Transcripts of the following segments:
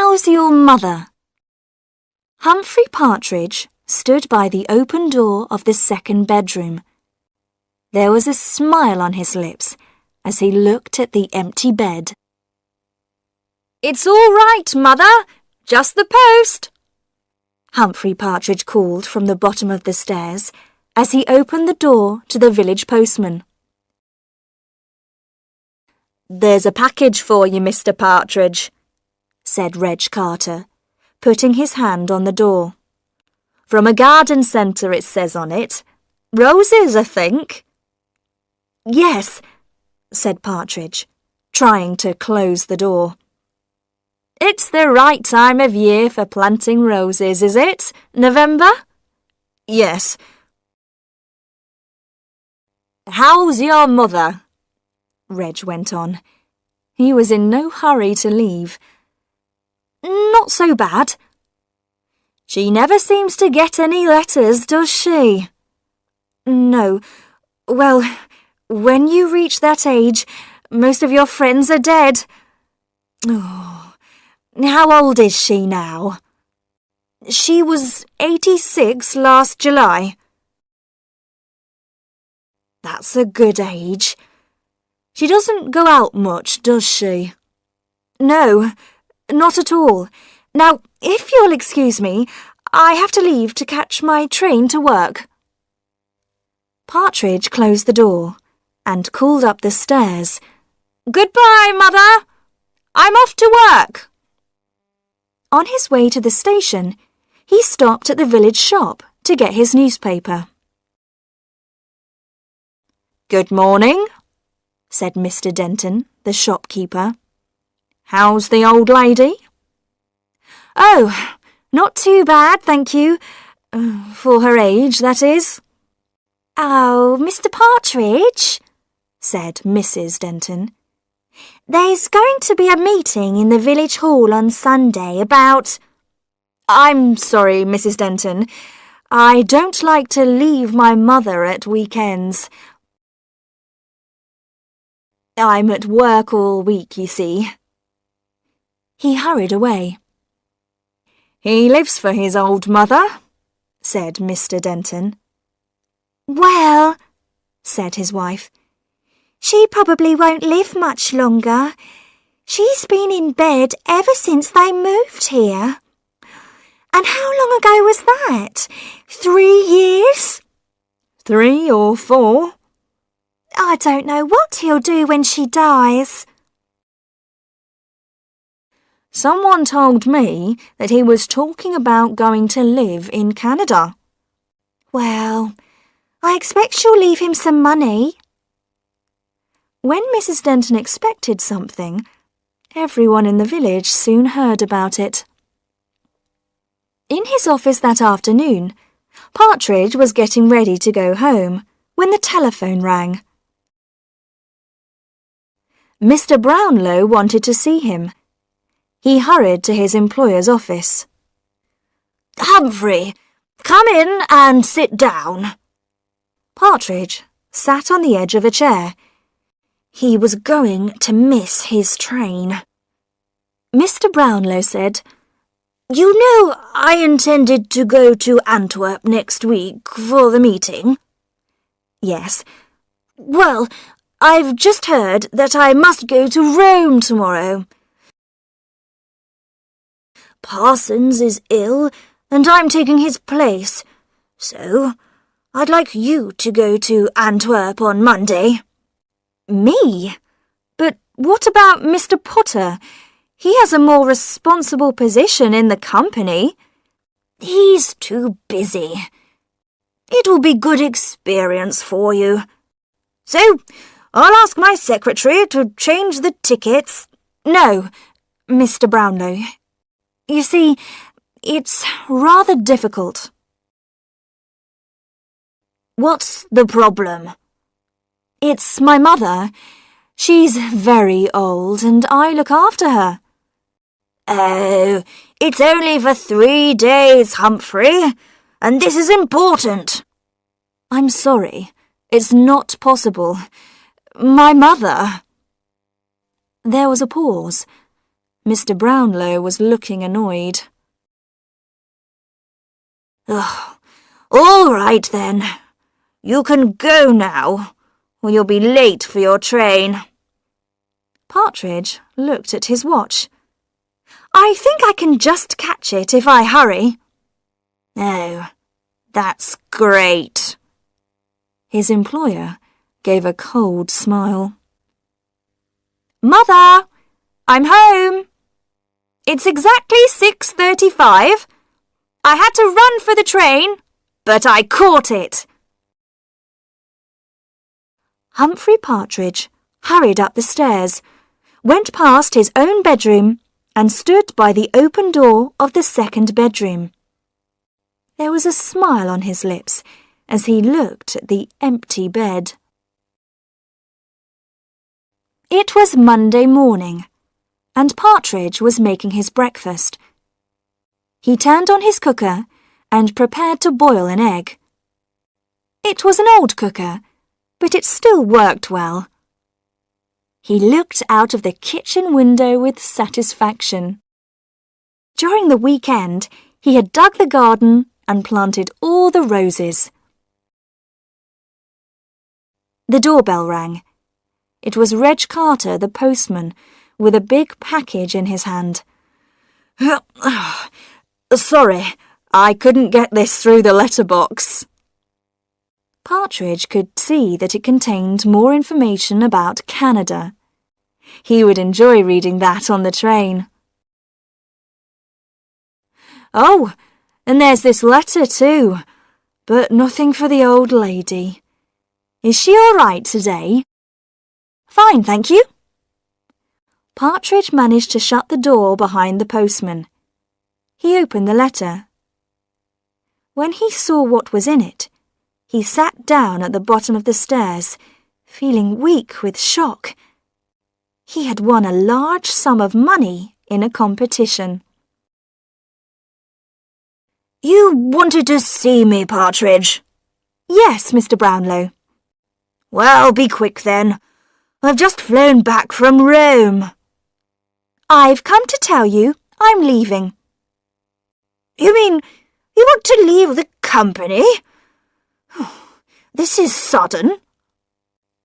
How's your mother? Humphrey Partridge stood by the open door of the second bedroom. There was a smile on his lips as he looked at the empty bed. "It's all right, Mother. Just the post," Humphrey Partridge called from the bottom of the stairs as he opened the door to the village postman. "There's a package for you, Mr. Partridge," said Reg Carter, putting his hand on the door. "From a garden centre, it says on it. Roses, I think." "Yes," said Partridge, trying to close the door. "It's the right time of year for planting roses, is it? November?" "Yes." "How's your mother?" Reg went on. He was in no hurry to leave. "Not so bad." "She never seems to get any letters, does she?" "No. Well, when you reach that age, most of your friends are dead." "Oh, how old is she now?" "She was 86 last July." "That's a good age. She doesn't go out much, does she?" "No, not at all. Now, if you'll excuse me, I have to leave to catch my train to work." Partridge closed the door and called up the stairs. "Goodbye, Mother. I'm off to work." On his way to the station, he stopped at the village shop to get his newspaper. "Good morning," said Mr. Denton, the shopkeeper. "How's the old lady?" "Oh, not too bad, thank you. For her age, that is." "Oh, Mr. Partridge," said Mrs. Denton. "There's going to be a meeting in the village hall on Sunday about—" "I'm sorry, Mrs. Denton. I don't like to leave my mother at weekends. I'm at work all week, you see." He hurried away. "He lives for his old mother," said Mr. Denton. "Well," said his wife, "she probably won't live much longer. She's been in bed ever since they moved here. And how long ago was that? 3 years?" 3 or 4. "I don't know what he'll do when she dies." Someone told me that he was talking about going to live in Canada. "Well, I expect she'll leave him some money." When Mrs. Denton expected something, everyone in the village soon heard about it. In his office that afternoon, Partridge was getting ready to go home when the telephone rang. Mr. Brownlow wanted to see him. He hurried to his employer's office. "Humphrey, come in and sit down." Partridge sat on the edge of a chair. He was going to miss his train. Mr. Brownlow said, "You know I intended to go to Antwerp next week for the meeting." "Yes." "Well, I've just heard that I must go to Rome tomorrow. Parsons is ill, and I'm taking his place, so I'd like you to go to Antwerp on Monday." "Me? But what about Mr. Potter? He has a more responsible position in the company." "He's too busy. It will be good experience for you. So I'll ask my secretary to change the tickets." "No, Mr. Brownlow. You see, it's rather difficult." "What's the problem?" "It's my mother. She's very old and I look after her." "Oh, it's only for 3 days, Humphrey, and this is important." "I'm sorry. It's not possible. My mother—" There was a pause. Mr. Brownlow was looking annoyed. Ugh, all right then. You can go now, or you'll be late for your train. Partridge looked at his watch. I think I can just catch it if I hurry. Oh, that's great. His employer gave a cold smile. Mother, I'm home. It's exactly 6:35. I had to run for the train, but I caught it. Humphrey Partridge hurried up the stairs, went past his own bedroom, and stood by the open door of the second bedroom. There was a smile on his lips as he looked at the empty bed. It was Monday morning, and Partridge was making his breakfast. He turned on his cooker and prepared to boil an egg. It was an old cooker, but it still worked well. He looked out of the kitchen window with satisfaction. During the weekend, he had dug the garden and planted all the roses. The doorbell rang. It was Reg Carter, the postman, with a big package in his hand. Sorry, I couldn't get this through the letterbox. Partridge could see that it contained more information about Canada. He would enjoy reading that on the train. Oh, and there's this letter too, but nothing for the old lady. Is she all right today? Fine, thank you. Partridge managed to shut the door behind the postman. He opened the letter. When he saw what was in it, he sat down at the bottom of the stairs, feeling weak with shock. He had won a large sum of money in a competition. You wanted to see me, Partridge? Yes, Mr. Brownlow. Well, be quick then. I've just flown back from Rome. I've come to tell you I'm leaving. You mean you want to leave the company? This is sudden.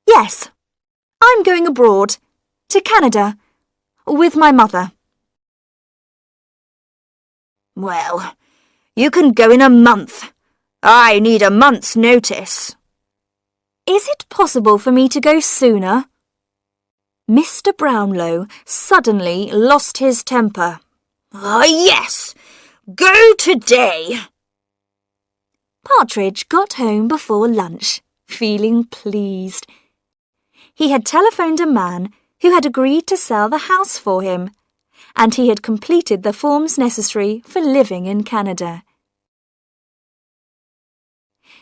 Yes, I'm going abroad, to Canada, with my mother. Well, you can go in a month. I need a month's notice. Is it possible for me to go sooner? Mr. Brownlow suddenly lost his temper. Yes, go today. Partridge got home before lunch, feeling pleased. He had telephoned a man who had agreed to sell the house for him, and he had completed the forms necessary for living in Canada.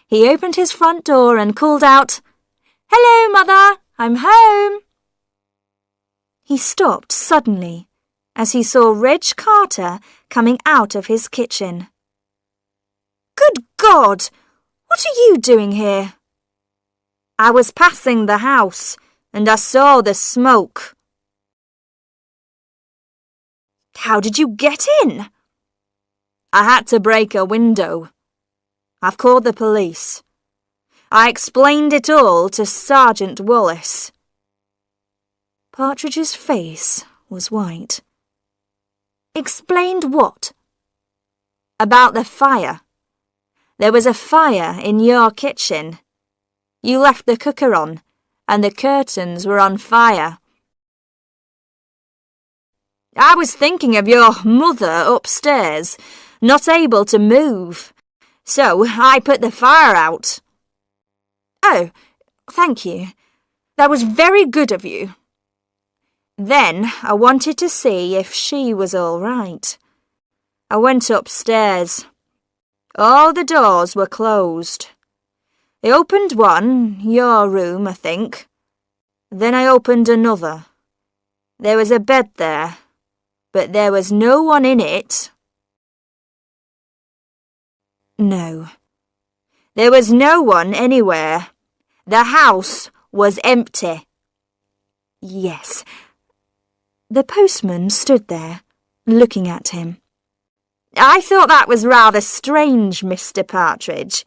He opened his front door and called out, "Hello, Mother, I'm home." He stopped suddenly as he saw Reg Carter coming out of his kitchen. "Good God! What are you doing here?" "I was passing the house and I saw the smoke." "How did you get in?" "I had to break a window. I've called the police. I explained it all to Sergeant Wallace." Partridge's face was white. "Explained what?" "About the fire. There was a fire in your kitchen. You left the cooker on, and the curtains were on fire. I was thinking of your mother upstairs, not able to move, so I put the fire out." "Oh, thank you. That was very good of you." "Then I wanted to see if she was all right. I went upstairs. All the doors were closed. I opened one, your room, I think. Then I opened another. There was a bed there, but there was no one in it." "No." "There was no one anywhere. The house was empty." "Yes. The postman stood there, looking at him. I thought that was rather strange, Mr. Partridge.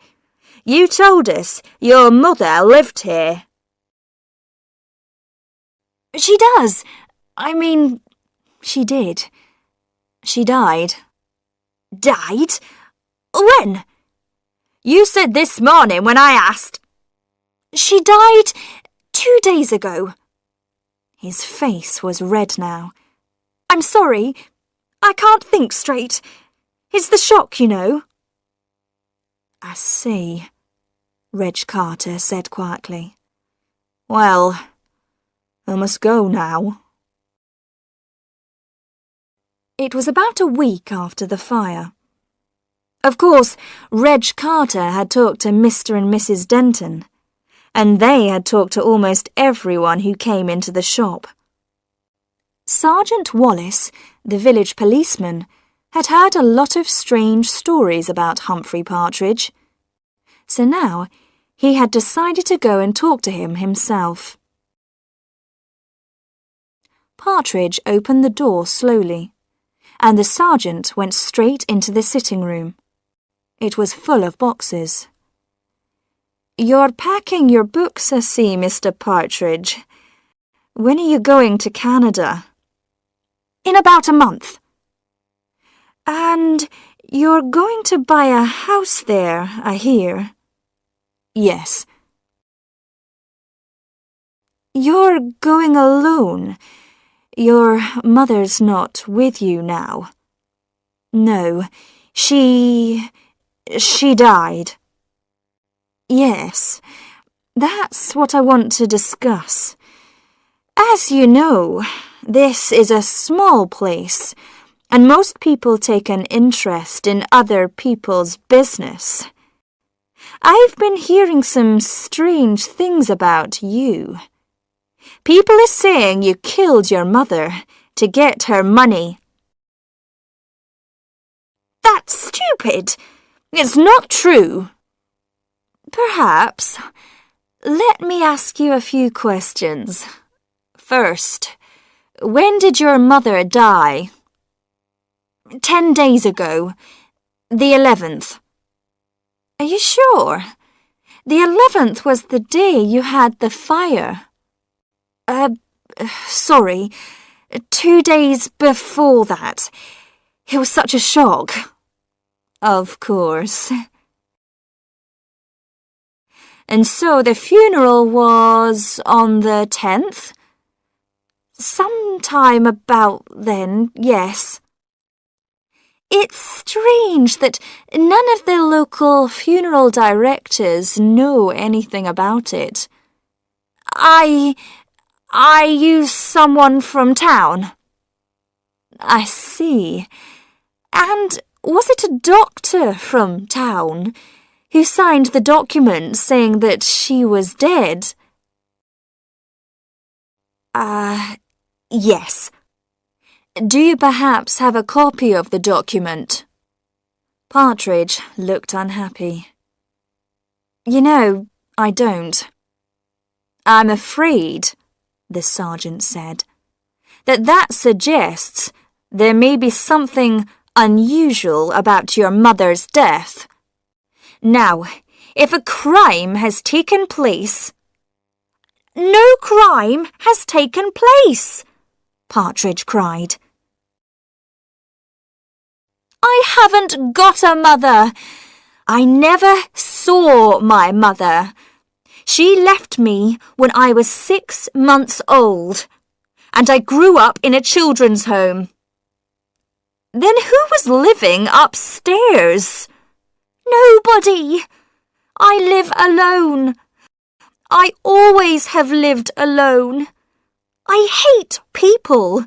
You told us your mother lived here. She does. She did. She died. Died? When? You said this morning when I asked. She died 2 days ago. His face was red now. I'm sorry. I can't think straight. It's the shock, you know. I see, Reg Carter said quietly. Well, I must go now. It was about a week after the fire. Of course, Reg Carter had talked to Mr. and Mrs. Denton, and they had talked to almost everyone who came into the shop. Sergeant Wallace, the village policeman, had heard a lot of strange stories about Humphrey Partridge. So now he had decided to go and talk to him himself. Partridge opened the door slowly, and the sergeant went straight into the sitting room. It was full of boxes. You're packing your books, I see, Mr. Partridge. When are you going to Canada? In about a month. And you're going to buy a house there, I hear. Yes. You're going alone. Your mother's not with you now. No, she died. Yes, that's what I want to discuss. As you know, this is a small place, and most people take an interest in other people's business. I've been hearing some strange things about you. People are saying you killed your mother to get her money. That's stupid. It's not true. Perhaps. Let me ask you a few questions. First, when did your mother die? 10 days ago. The 11th. Are you sure? The 11th was the day you had the fire. Sorry. 2 days before that. It was such a shock. Of course. And so the funeral was on the 10th? Sometime about then, yes. It's strange that none of the local funeral directors know anything about it. I use someone from town. I see. And was it a doctor from town who signed the document saying that she was dead? Yes. Do you perhaps have a copy of the document? Partridge looked unhappy. You know, I don't. I'm afraid, the sergeant said, that suggests there may be something unusual about your mother's death. Now, if a crime has taken place... No crime has taken place, Partridge cried. I haven't got a mother. I never saw my mother. She left me when I was 6 months old, and I grew up in a children's home. Then who was living upstairs? Nobody. I live alone. I always have lived alone. I hate people.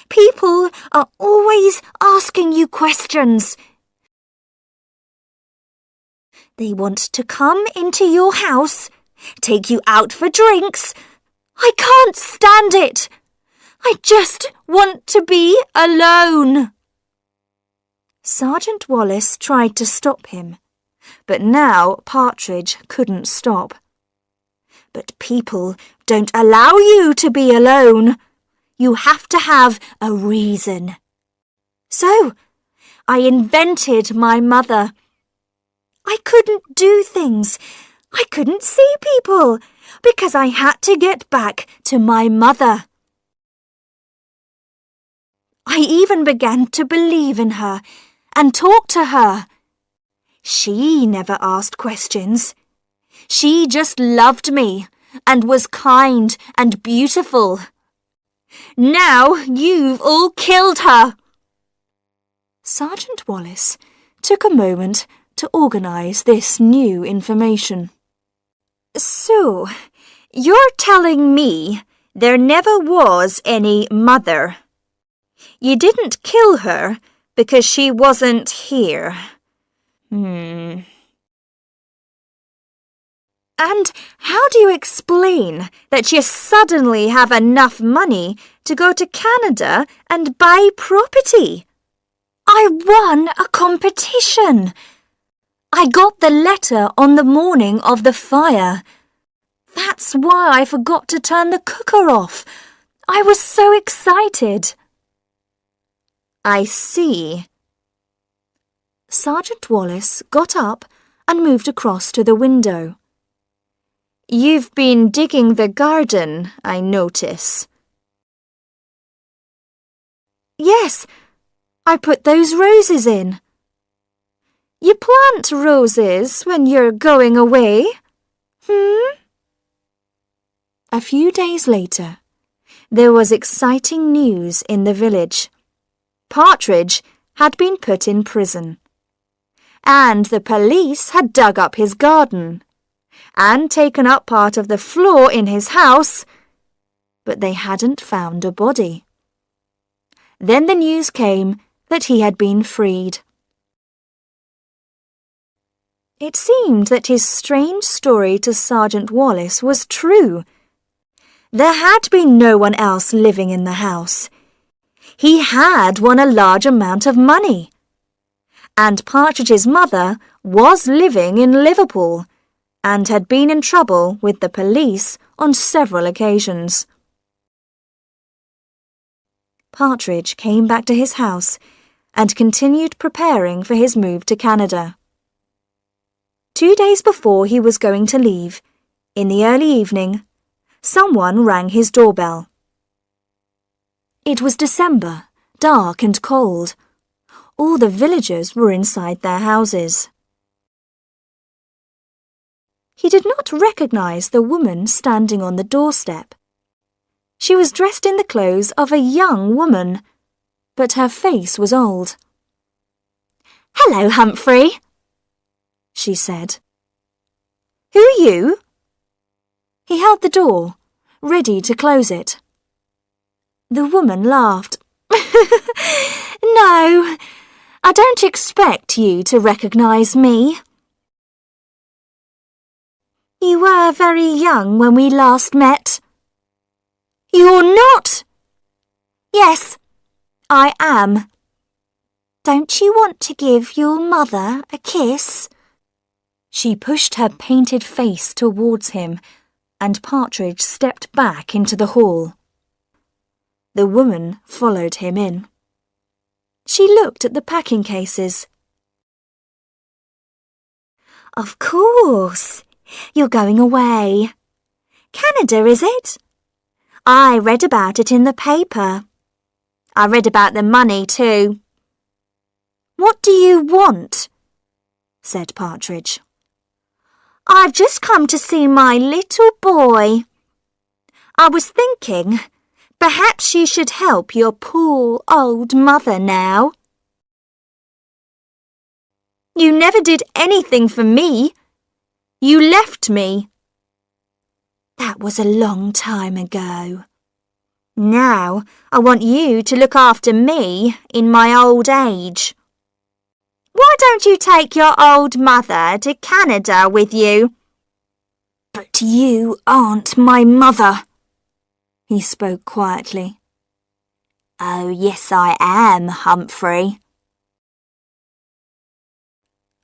People are always asking you questions. They want to come into your house, take you out for drinks. I can't stand it. I just want to be alone. Sergeant Wallace tried to stop him, but now Partridge couldn't stop. But people don't allow you to be alone. you have to have a reason. So, I invented my mother. I couldn't do things. I couldn't see people because I had to get back to my mother. I even began to believe in her and talk to her. She never asked questions. She just loved me and was kind and beautiful. Now you've all killed her. Sergeant Wallace took a moment to organise this new information. So, you're telling me there never was any mother? You didn't kill her because she wasn't here. And how do you explain that you suddenly have enough money to go to Canada and buy property? I won a competition. I got the letter on the morning of the fire. That's why I forgot to turn the cooker off. I was so excited. I see. Sergeant Wallace got up and moved across to the window. You've been digging the garden, I notice. Yes, I put those roses in. You plant roses when you're going away? A few days later, there was exciting news in the village. Partridge had been put in prison, and the police had dug up his garden and taken up part of the floor in his house, but they hadn't found a body. Then the news came that he had been freed. It seemed that his strange story to Sergeant Wallace was true. There had been no one else living in the house. He had won a large amount of money. And Partridge's mother was living in Liverpool and had been in trouble with the police on several occasions. Partridge came back to his house and continued preparing for his move to Canada. 2 days before he was going to leave, in the early evening, someone rang his doorbell. It was December, dark and cold. All the villagers were inside their houses. He did not recognize the woman standing on the doorstep. She was dressed in the clothes of a young woman, but her face was old. "Hello, Humphrey," she said. "Who are you?" He held the door, ready to close it. The woman laughed. "No, I don't expect you to recognize me." "You were very young when we last met." "You're not?" "Yes, I am." "Don't you want to give your mother a kiss?" She pushed her painted face towards him, and Partridge stepped back into the hall. The woman followed him in. She looked at the packing cases. "Of course, you're going away. Canada, is it? I read about it in the paper. I read about the money too." "What do you want?" said Partridge. "I've just come to see my little boy. I was thinking perhaps you should help your poor old mother now." "You never did anything for me. You left me." "That was a long time ago. Now I want you to look after me in my old age. Why don't you take your old mother to Canada with you?" "But you aren't my mother," he spoke quietly. "Oh, yes, I am, Humphrey.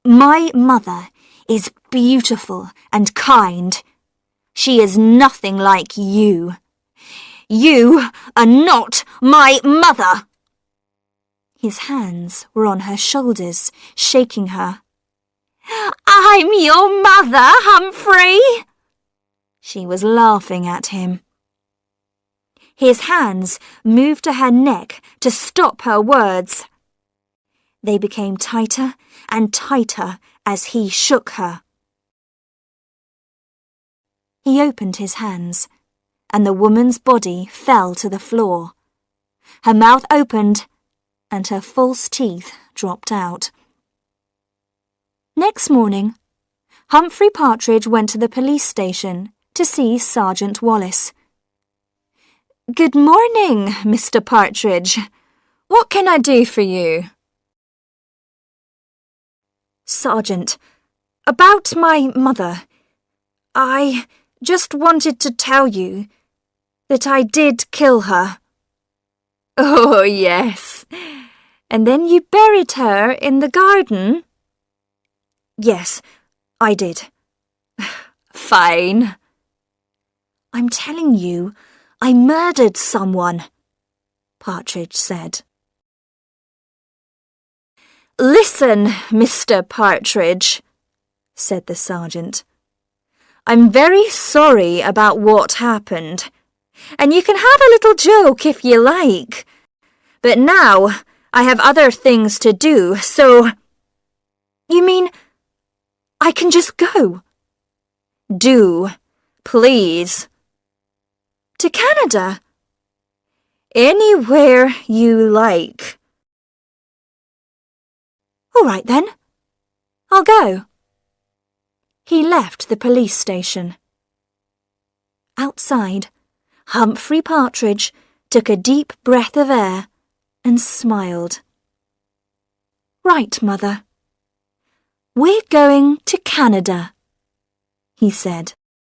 My mother is beautiful and kind. She is nothing like you. You are not my mother. His hands were on her shoulders, shaking her. I'm your mother, Humphrey. She was laughing at him. His hands moved to her neck to stop her words. They became tighter and tighter as he shook her. He opened his hands, and the woman's body fell to the floor. Her mouth opened, and her false teeth dropped out. Next morning, Humphrey Partridge went to the police station to see Sergeant Wallace. Good morning, Mr. Partridge. What can I do for you? Sergeant, about my mother. I just wanted to tell you that I did kill her. Oh, yes. And then you buried her in the garden? Yes, I did. Fine. I'm telling you, I murdered someone, Partridge said. Listen, Mr. Partridge, said the sergeant. I'm very sorry about what happened, and you can have a little joke if you like. But now I have other things to do, so... You mean I can just go? Do, please. To Canada? Anywhere you like. All right then. I'll go. He left the police station. Outside, Humphrey Partridge took a deep breath of air and smiled. Right, Mother. We're going to Canada, he said.